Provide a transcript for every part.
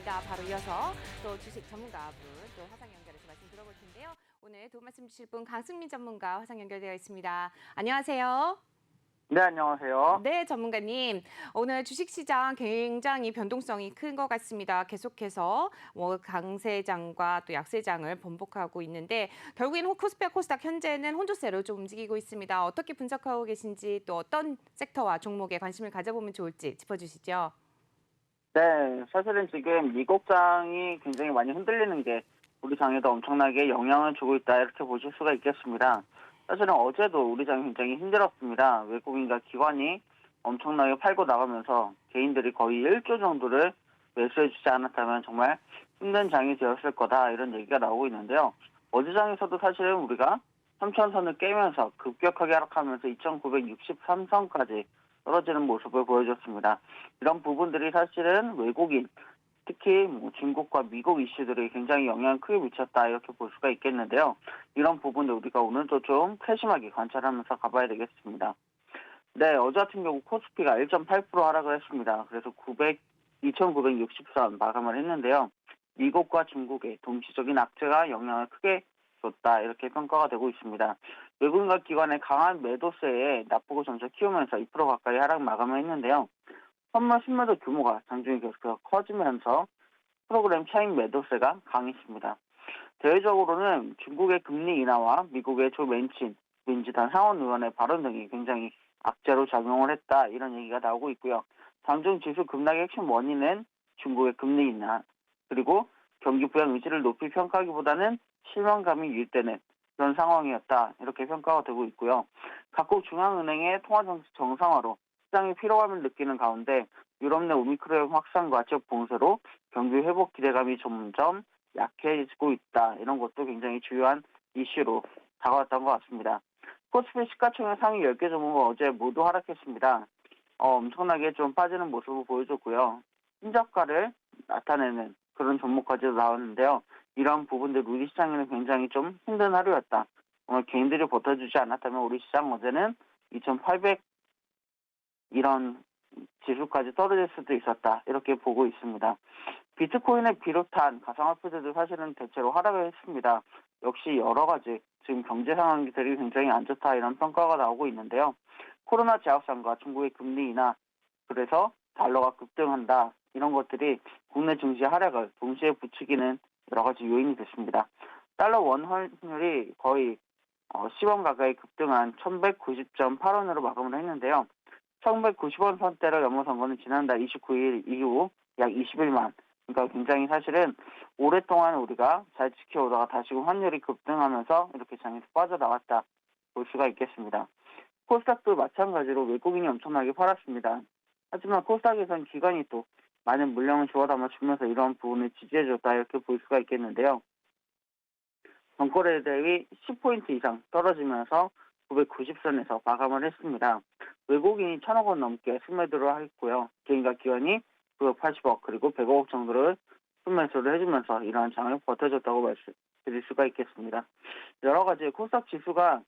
있습니다. 바로 이어서 또 주식 전문가분 또 화상 연결해서 말씀 들어볼 텐데요. 오늘 도움 말씀 주실 분 강승민 전문가 화상 연결되어 있습니다. 안녕하세요. 네, 안녕하세요. 네, 전문가님. 오늘 주식시장 굉장히 변동성이 큰 것 같습니다. 계속해서 강세장과 또 약세장을 번복하고 있는데 결국엔 코스피와 코스닥 현재는 혼조세로 좀 움직이고 있습니다. 어떻게 분석하고 계신지 또 어떤 섹터와 종목에 관심을 가져보면 좋을지 짚어주시죠. 네, 사실은 지금 미국장이 굉장히 많이 흔들리는 게 우리 장에도 엄청나게 영향을 주고 있다 이렇게 보실 수가 있겠습니다. 사실은 어제도 우리 장이 굉장히 힘들었습니다. 외국인과 기관이 엄청나게 팔고 나가면서 개인들이 거의 1조 정도를 매수해 주지 않았다면 정말 힘든 장이 되었을 거다 이런 얘기가 나오고 있는데요. 어제 장에서도 사실은 우리가 3천선을 깨면서 급격하게 하락하면서 2,963선까지 떨어지는 모습을 보여줬습니다. 이런 부분들이 사실은 외국인, 특히 중국과 미국 이슈들이 굉장히 영향을 크게 미쳤다 이렇게 볼 수가 있겠는데요. 이런 부분들 우리가 오늘도 좀 세심하게 관찰하면서 가봐야 되겠습니다. 네, 어제 같은 경우 코스피가 1.8% 하락을 했습니다. 그래서 2,960선 마감을 했는데요. 미국과 중국의 동시적인 악재가 영향을 크게 줬다 이렇게 평가가 되고 있습니다. 외국인과 기관의 강한 매도세에 납부고 점차 키우면서 2% 가까이 하락 마감을 했는데요. 선물 순매도 규모가 장중에 계속해서 커지면서 프로그램 차익 매도세가 강했습니다. 대외적으로는 중국의 금리 인하와 미국의 조 맨친 민주당 상원 의원의 발언 등이 굉장히 악재로 작용을 했다 이런 얘기가 나오고 있고요. 장중 지수 급락의 핵심 원인은 중국의 금리 인하 그리고 경기 부양 의지를 높이 평가하기보다는 실망감이 유입되는 그런 상황이었다 이렇게 평가가 되고 있고요. 각국 중앙은행의 통화 정상화로 시장의 피로감을 느끼는 가운데 유럽 내 오미크론 확산과 지역 봉쇄로 경기 회복 기대감이 점점 약해지고 있다. 이런 것도 굉장히 중요한 이슈로 다가왔던 것 같습니다. 코스피 시가총액 상위 10개 종목은 어제 모두 하락했습니다. 엄청나게 좀 빠지는 모습을 보여줬고요. 신저가를 나타내는 그런 종목까지도 나왔는데요. 이런 부분들 우리 시장에는 굉장히 좀 힘든 하루였다. 오늘 개인들이 버텨주지 않았다면 우리 시장 어제는 2,800 이런 지수까지 떨어질 수도 있었다. 이렇게 보고 있습니다. 비트코인을 비롯한 가상화폐들도 사실은 대체로 하락을 했습니다. 역시 여러 가지 지금 경제 상황들이 굉장히 안 좋다 이런 평가가 나오고 있는데요. 코로나 재확산과 중국의 금리 인하 그래서 달러가 급등한다 이런 것들이 국내 증시 하락을 동시에 부추기는 여러 가지 요인이 됐습니다. 달러 원 환율이 거의 10원 가까이 급등한 1190.8원으로 마감을 했는데요. 1190원 선대를 넘어선 거는 지난달 29일 이후 약 20일만. 그러니까 굉장히 사실은 오랫동안 우리가 잘 지켜오다가 다시금 환율이 급등하면서 이렇게 장에서 빠져나왔다 볼 수가 있겠습니다. 코스닥도 마찬가지로 외국인이 엄청나게 팔았습니다. 하지만 코스닥에선 기관이 또 많은 물량을 주워담아 주면서 이런 부분을 지지해줬다 이렇게 볼 수가 있겠는데요. 정거래 대비 10포인트 이상 떨어지면서 990선에서 마감을 했습니다. 외국인이 1,000억 원 넘게 순매도를 했고요. 개인과 기관이 980억 그리고 100억 정도를 순매수를 해주면서 이러한 장을 버텨줬다고 말씀드릴 수가 있겠습니다. 여러 가지 코스닥 지수가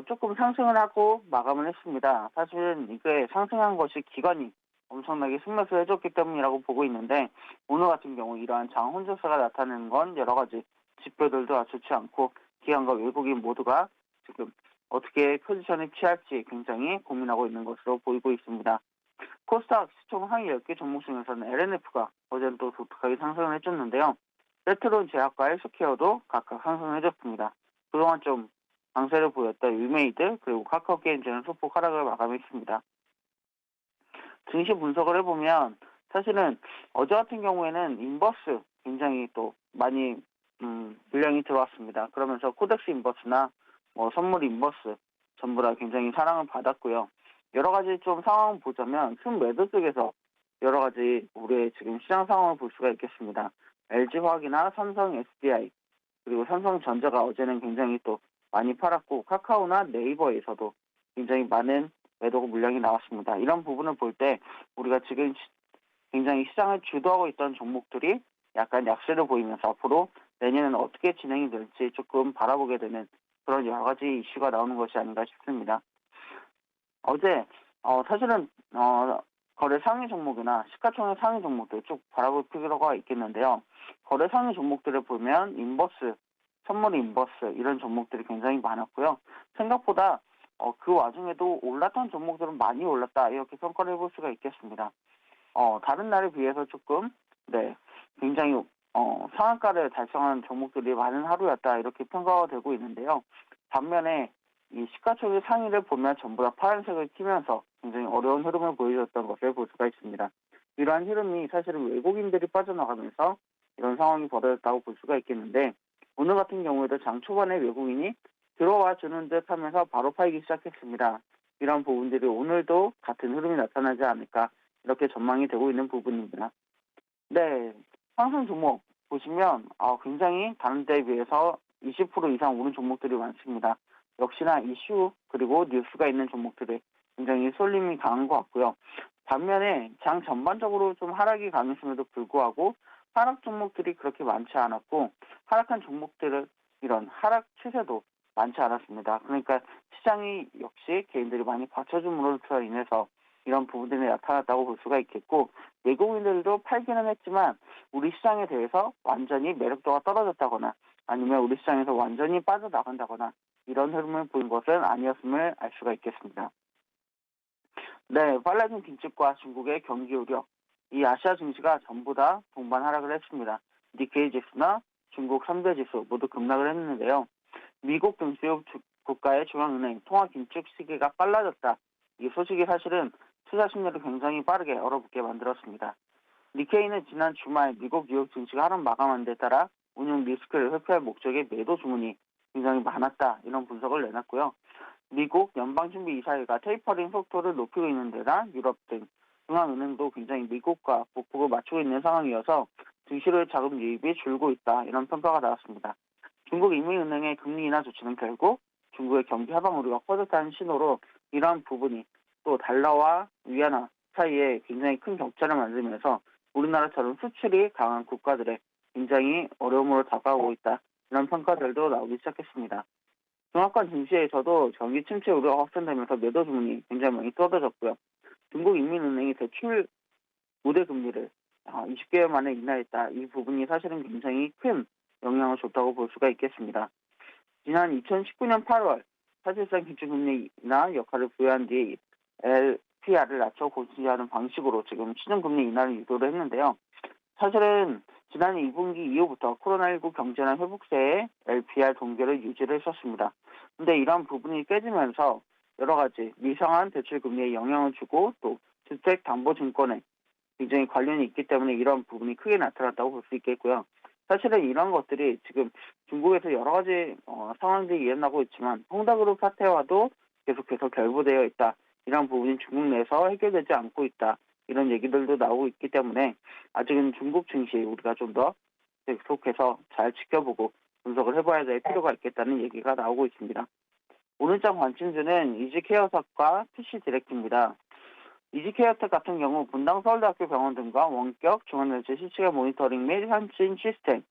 조금 상승을 하고 마감을 했습니다. 사실은 이게 상승한 것이 기관이 엄청나게 순매수 해줬기 때문이라고 보고 있는데 오늘 같은 경우 이러한 장 혼조세가 나타나는 건 여러 가지 지표들도 좋지 않고 기관과 외국인 모두가 지금 어떻게 포지션을 취할지 굉장히 고민하고 있는 것으로 보이고 있습니다. 코스닥 시총 상위 10개 종목 중에서는 LNF가 어제는 또 독특하게 상승을 해줬는데요. 레트론 제약과 헬스케어도 각각 상승을 해줬습니다. 그동안 좀 강세를 보였던 유메이드 그리고 카카오게임즈는 소폭 하락을 마감했습니다. 증시 분석을 해보면 사실은 어제 같은 경우에는 인버스 굉장히 또 많이 물량이 들어왔습니다. 그러면서 코덱스 인버스나 선물 인버스 전부 다 굉장히 사랑을 받았고요. 여러 가지 좀 상황을 보자면 순매도 쪽에서 여러 가지 우리의 지금 시장 상황을 볼 수가 있겠습니다. LG화학이나 삼성 SDI 그리고 삼성전자가 어제는 굉장히 또 많이 팔았고 카카오나 네이버에서도 굉장히 많은 매도 물량이 나왔습니다. 이런 부분을 볼 때 우리가 지금 굉장히 시장을 주도하고 있던 종목들이 약간 약세를 보이면서 앞으로 내년에는 어떻게 진행이 될지 조금 바라보게 되는 그런 여러 가지 이슈가 나오는 것이 아닌가 싶습니다. 어제 사실은 거래 상위 종목이나 시가총액 상위 종목들 쭉 바라볼 필요가 있겠는데요. 거래 상위 종목들을 보면 인버스, 선물 인버스 이런 종목들이 굉장히 많았고요. 생각보다 그 와중에도 올랐던 종목들은 많이 올랐다 이렇게 평가를 해볼 수가 있겠습니다. 다른 날에 비해서 조금 굉장히 상한가를 달성한 종목들이 많은 하루였다 이렇게 평가가 되고 있는데요. 반면에 이 시가총액 상위를 보면 전부 다 파란색을 튀면서 굉장히 어려운 흐름을 보여줬던 것을 볼 수가 있습니다. 이러한 흐름이 사실은 외국인들이 빠져나가면서 이런 상황이 벌어졌다고 볼 수가 있겠는데 오늘 같은 경우에도 장 초반에 외국인이 들어와 주는 듯 하면서 바로 팔기 시작했습니다. 이런 부분들이 오늘도 같은 흐름이 나타나지 않을까 이렇게 전망이 되고 있는 부분입니다. 네, 상승 종목 보시면 굉장히 다른 때에 비해서 20% 이상 오른 종목들이 많습니다. 역시나 이슈 그리고 뉴스가 있는 종목들이 굉장히 쏠림이 강한 것 같고요. 반면에 장 전반적으로 좀 하락이 강했음에도 불구하고 하락 종목들이 그렇게 많지 않았고 하락한 종목들은 이런 하락 추세도 많지 않았습니다. 그러니까 시장이 역시 개인들이 많이 받쳐줌으로 인해서 이런 부분들이 나타났다고 볼 수가 있겠고 외국인들도 팔기는 했지만 우리 시장에 대해서 완전히 매력도가 떨어졌다거나 아니면 우리 시장에서 완전히 빠져나간다거나 이런 흐름을 보인 것은 아니었음을 알 수가 있겠습니다. 네, 빨라진 빈집과 중국의 경기 우려, 이 아시아 증시가 전부 다 동반 하락을 했습니다. 니케이 지수나 중국 3대 지수 모두 급락을 했는데요. 미국 등 주요 국가의 중앙은행 통화 긴축 시기가 빨라졌다. 이 소식이 사실은 투자 심리를 굉장히 빠르게 얼어붙게 만들었습니다. 니케이는 지난 주말 미국 뉴욕 증시가 하락 마감한 데 따라 운용 리스크를 회피할 목적의 매도 주문이 굉장히 많았다. 이런 분석을 내놨고요. 미국 연방준비이사회가 테이퍼링 속도를 높이고 있는 데다 유럽 등 중앙은행도 굉장히 미국과 보폭을 맞추고 있는 상황이어서 증시의 자금 유입이 줄고 있다. 이런 평가가 나왔습니다. 중국 인민은행의 금리 인하 조치는 결국 중국의 경기 하방 우려가 커졌다는 신호로 이러한 부분이 또 달러와 위안화 사이에 굉장히 큰 격차를 만들면서 우리나라처럼 수출이 강한 국가들의 굉장히 어려움으로 다가오고 있다. 이런 평가들도 나오기 시작했습니다. 중화권 증시에서도 경기 침체 우려가 확산되면서 매도 주문이 굉장히 많이 쏟아졌고요. 중국 인민은행이 대출 우대 금리를 20개월 만에 인하했다. 이 부분이 사실은 굉장히 큰 영향을 줬다고 볼 수가 있겠습니다. 지난 2019년 8월 사실상 기준금리 인하 역할을 부여한 뒤 LPR을 낮춰 고치하는 방식으로 지금 시중금리 인하를 유도를 했는데요. 사실은 지난 2분기 이후부터 코로나19 경제난 회복세에 LPR 동결을 유지를 했었습니다. 근데 이러한 부분이 깨지면서 여러 가지 미상한 대출 금리에 영향을 주고 또 주택담보증권에 굉장히 관련이 있기 때문에 이런 부분이 크게 나타났다고 볼 수 있겠고요. 사실은 이런 것들이 지금 중국에서 여러 가지 상황들이 일어나고 있지만 홍다그룹 사태와도 계속해서 결부되어 있다. 이런 부분이 중국 내에서 해결되지 않고 있다. 이런 얘기들도 나오고 있기 때문에 아직은 중국 증시 우리가 좀 더 계속해서 잘 지켜보고 분석을 해봐야 될 필요가 있겠다는 얘기가 나오고 있습니다. 오늘장 관심주는 이지케어텍과 PC디렉트입니다. 이지케어텍 같은 경우 분당 서울대학교 병원 등과 원격 중앙열차 실시간 모니터링 및 환진 시스템을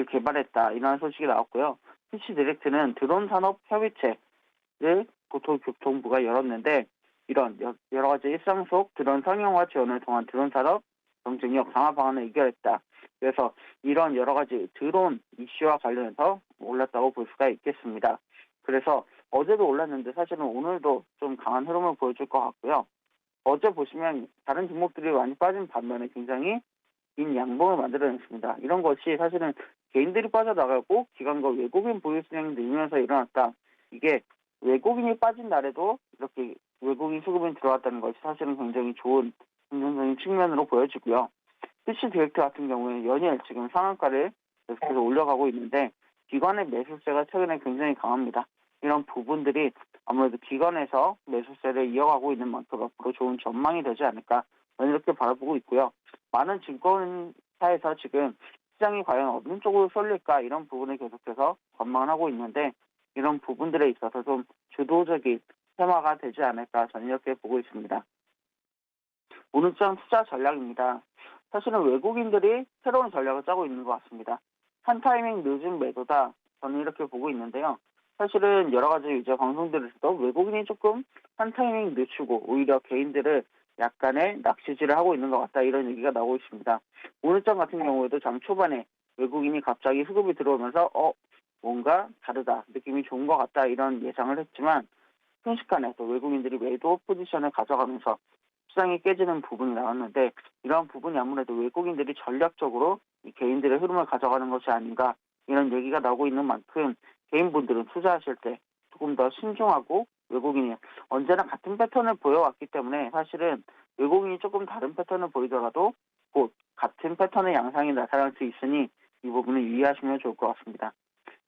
개발했다. 이런 소식이 나왔고요. PC디렉트는 드론 산업 협의체를 고토교통부가 열었는데 이런 여러 가지 일상 속 드론 상용화 지원을 통한 드론 산업 경쟁력 강화 방안을 의결했다. 그래서 이런 여러 가지 드론 이슈와 관련해서 올랐다고 볼 수가 있겠습니다. 그래서 어제도 올랐는데 사실은 오늘도 좀 강한 흐름을 보여줄 것 같고요. 어제 보시면 다른 종목들이 많이 빠진 반면에 굉장히 긴 양봉을 만들어냈습니다. 이런 것이 사실은 개인들이 빠져나가고 기관과 외국인 보유 수량이 늘면서 일어났다. 이게 외국인이 빠진 날에도 이렇게 외국인 수급이 들어왔다는 것이 사실은 굉장히 좋은 긍정적인 측면으로 보여지고요. PC디렉트 같은 경우에 연일 지금 상한가를 계속해서 올려가고 있는데 기관의 매수세가 최근에 굉장히 강합니다. 이런 부분들이 아무래도 기관에서 매수세를 이어가고 있는 만큼 앞으로 좋은 전망이 되지 않을까 이렇게 바라보고 있고요. 많은 증권사에서 지금 시장이 과연 어느 쪽으로 쏠릴까 이런 부분을 계속해서 관망을 하고 있는데 이런 부분들에 있어서 좀 주도적인 테마가 되지 않을까 저는 이렇게 보고 있습니다. 오늘장 투자 전략입니다. 사실은 외국인들이 새로운 전략을 짜고 있는 것 같습니다. 한 타이밍 늦은 매도다 저는 이렇게 보고 있는데요. 사실은 여러 가지 이제 방송들에서도 외국인이 조금 한 타이밍 늦추고 오히려 개인들을 약간의 낚시질을 하고 있는 것 같다 이런 얘기가 나오고 있습니다. 오늘장 같은 경우에도 장 초반에 외국인이 갑자기 수급이 들어오면서 뭔가 다르다 느낌이 좋은 것 같다 이런 예상을 했지만 순식간에 또 외국인들이 매도 포지션을 가져가면서 시장이 깨지는 부분이 나왔는데 이러한 부분이 아무래도 외국인들이 전략적으로 이 개인들의 흐름을 가져가는 것이 아닌가 이런 얘기가 나오고 있는 만큼 개인분들은 투자하실 때 조금 더 신중하고 외국인이 언제나 같은 패턴을 보여왔기 때문에 사실은 외국인이 조금 다른 패턴을 보이더라도 곧 같은 패턴의 양상이 나타날 수 있으니 이 부분을 유의하시면 좋을 것 같습니다.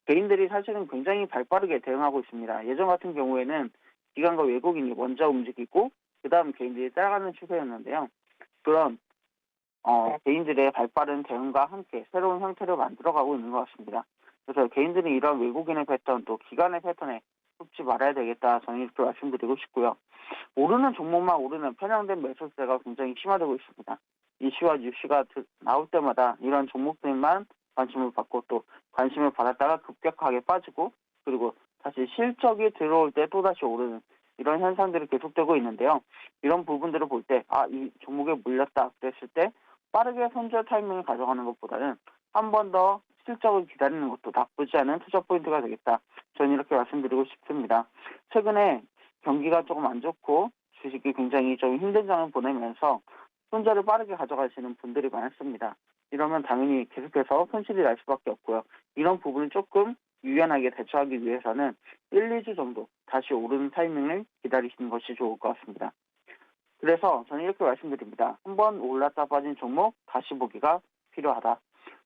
개인들이 사실은 굉장히 발빠르게 대응하고 있습니다. 예전 같은 경우에는 기관과 외국인이 먼저 움직이고 그 다음 개인들이 따라가는 추세였는데요. 그런 개인들의 발빠른 대응과 함께 새로운 형태를 만들어가고 있는 것 같습니다. 그래서 개인들이 이런 외국인의 패턴 또 기관의 패턴에 속지 말아야 되겠다 저는 이렇게 말씀드리고 싶고요. 오르는 종목만 오르는 편향된 매수세가 굉장히 심화되고 있습니다. 이슈와 뉴스가 나올 때마다 이런 종목들만 관심을 받고 또 관심을 받았다가 급격하게 빠지고 그리고 다시 실적이 들어올 때 또다시 오르는 이런 현상들이 계속되고 있는데요. 이런 부분들을 볼 때 이 종목에 물렸다 그랬을 때 빠르게 손절 타이밍을 가져가는 것보다는 한 번 더 실적을 기다리는 것도 나쁘지 않은 투자 포인트가 되겠다. 저는 이렇게 말씀드리고 싶습니다. 최근에 경기가 조금 안 좋고 주식이 굉장히 좀 힘든 장을 보내면서 손절을 빠르게 가져가시는 분들이 많습니다. 이러면 당연히 계속해서 손실이 날 수밖에 없고요. 이런 부분을 조금 유연하게 대처하기 위해서는 1, 2주 정도 다시 오르는 타이밍을 기다리시는 것이 좋을 것 같습니다. 그래서 저는 이렇게 말씀드립니다. 한번 올랐다 빠진 종목 다시 보기가 필요하다.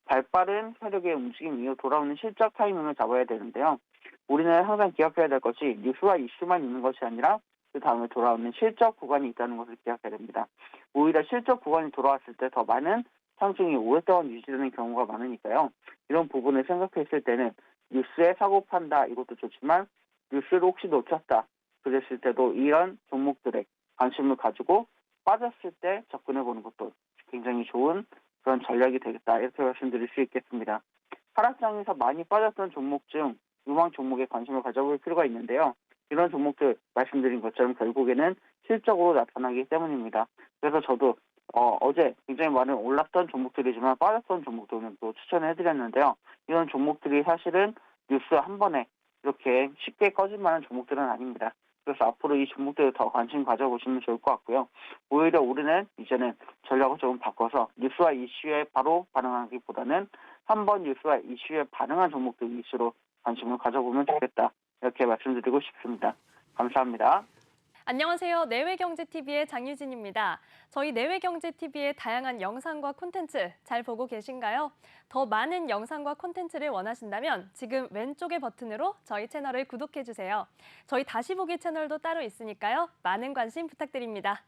발빠른 세력의 움직임 이후 돌아오는 실적 타이밍을 잡아야 되는데요. 우리는 항상 기억해야 될 것이 뉴스와 이슈만 있는 것이 아니라 그 다음에 돌아오는 실적 구간이 있다는 것을 기억해야 됩니다. 오히려 실적 구간이 돌아왔을 때 더 많은 상승이 오랫동안 유지되는 경우가 많으니까요. 이런 부분을 생각했을 때는 뉴스에 사고 판다 이것도 좋지만 뉴스를 혹시 놓쳤다 그랬을 때도 이런 종목들에 관심을 가지고 빠졌을 때 접근해보는 것도 굉장히 좋은 그런 전략이 되겠다 이렇게 말씀드릴 수 있겠습니다. 하락장에서 많이 빠졌던 종목 중 유망 종목에 관심을 가져볼 필요가 있는데요. 이런 종목들 말씀드린 것처럼 결국에는 실적으로 나타나기 때문입니다. 그래서 저도 어제 굉장히 많은 올랐던 종목들이지만 빠졌던 종목들은 또 추천해드렸는데요. 이런 종목들이 사실은 뉴스 한 번에 이렇게 쉽게 꺼질 만한 종목들은 아닙니다. 그래서 앞으로 이 종목들에 더 관심 가져보시면 좋을 것 같고요. 오히려 우리는 이제는 전략을 조금 바꿔서 뉴스와 이슈에 바로 반응하기보다는 한 번 뉴스와 이슈에 반응한 종목들 위주로 관심을 가져보면 좋겠다. 이렇게 말씀드리고 싶습니다. 감사합니다. 안녕하세요. 내외경제TV의 장유진입니다. 저희 내외경제TV의 다양한 영상과 콘텐츠 잘 보고 계신가요? 더 많은 영상과 콘텐츠를 원하신다면 지금 왼쪽의 버튼으로 저희 채널을 구독해주세요. 저희 다시 보기 채널도 따로 있으니까요. 많은 관심 부탁드립니다.